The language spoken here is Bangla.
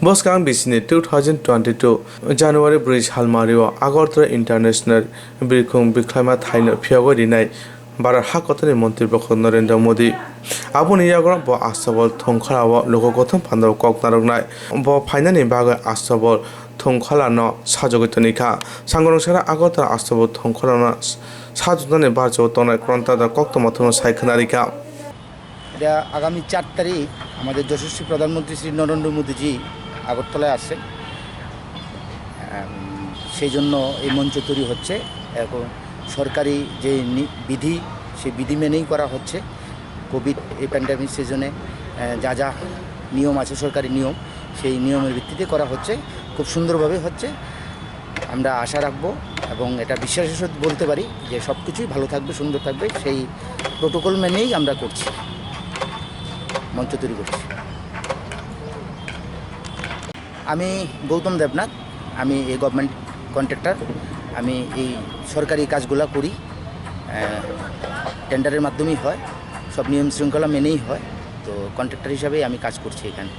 Boskang bisini 2022 January bridge halmario Agortala International Birkhung Biklama Thaino Phiago dinai Barar Hakotani Mantri Bokho Narendra Modi Aboni Yagor Bo Astable Thwng kholao logogotham phandao kok narognai Bo phaina ni bagwi Astable Thwng kholano sajogitoni kha Sangrongchara Agortala Astable Thwng kholano sajogitoni barjo tonai krontada koktomathon saikhanari kha এটা আগামী 4 তারিখ আমাদের যশস্বী প্রধানমন্ত্রী শ্রী নরেন্দ্র মোদীজি আগরতলায় আসছেন, সেই জন্য এই মঞ্চ তৈরি হচ্ছে। এখন সরকারি যে বিধি সেই বিধি মেনেই করা হচ্ছে। কোভিড এই প্যান্ডামিক সিজনে যা যা নিয়ম আছে, সরকারি নিয়ম, সেই নিয়মের ভিত্তিতে করা হচ্ছে। খুব সুন্দরভাবে হচ্ছে। আমরা আশা রাখবো এবং এটা বিশ্বাসের সাথে বলতে পারি যে সব কিছুই ভালো থাকবে, সুন্দর থাকবে। সেই প্রোটোকল মেনেই আমরা করছি, মঞ্চ তৈরি করছি। আমি গৌতম দেবনাথ, আমি এই গভর্নমেন্ট কন্ট্রাক্টর। আমি এই সরকারি কাজগুলো করি, টেন্ডারের মাধ্যমেই হয়, সব নিয়ম শৃঙ্খলা মেনেই হয়। তো কন্ট্রাক্টর হিসাবেই আমি কাজ করছি এখানে।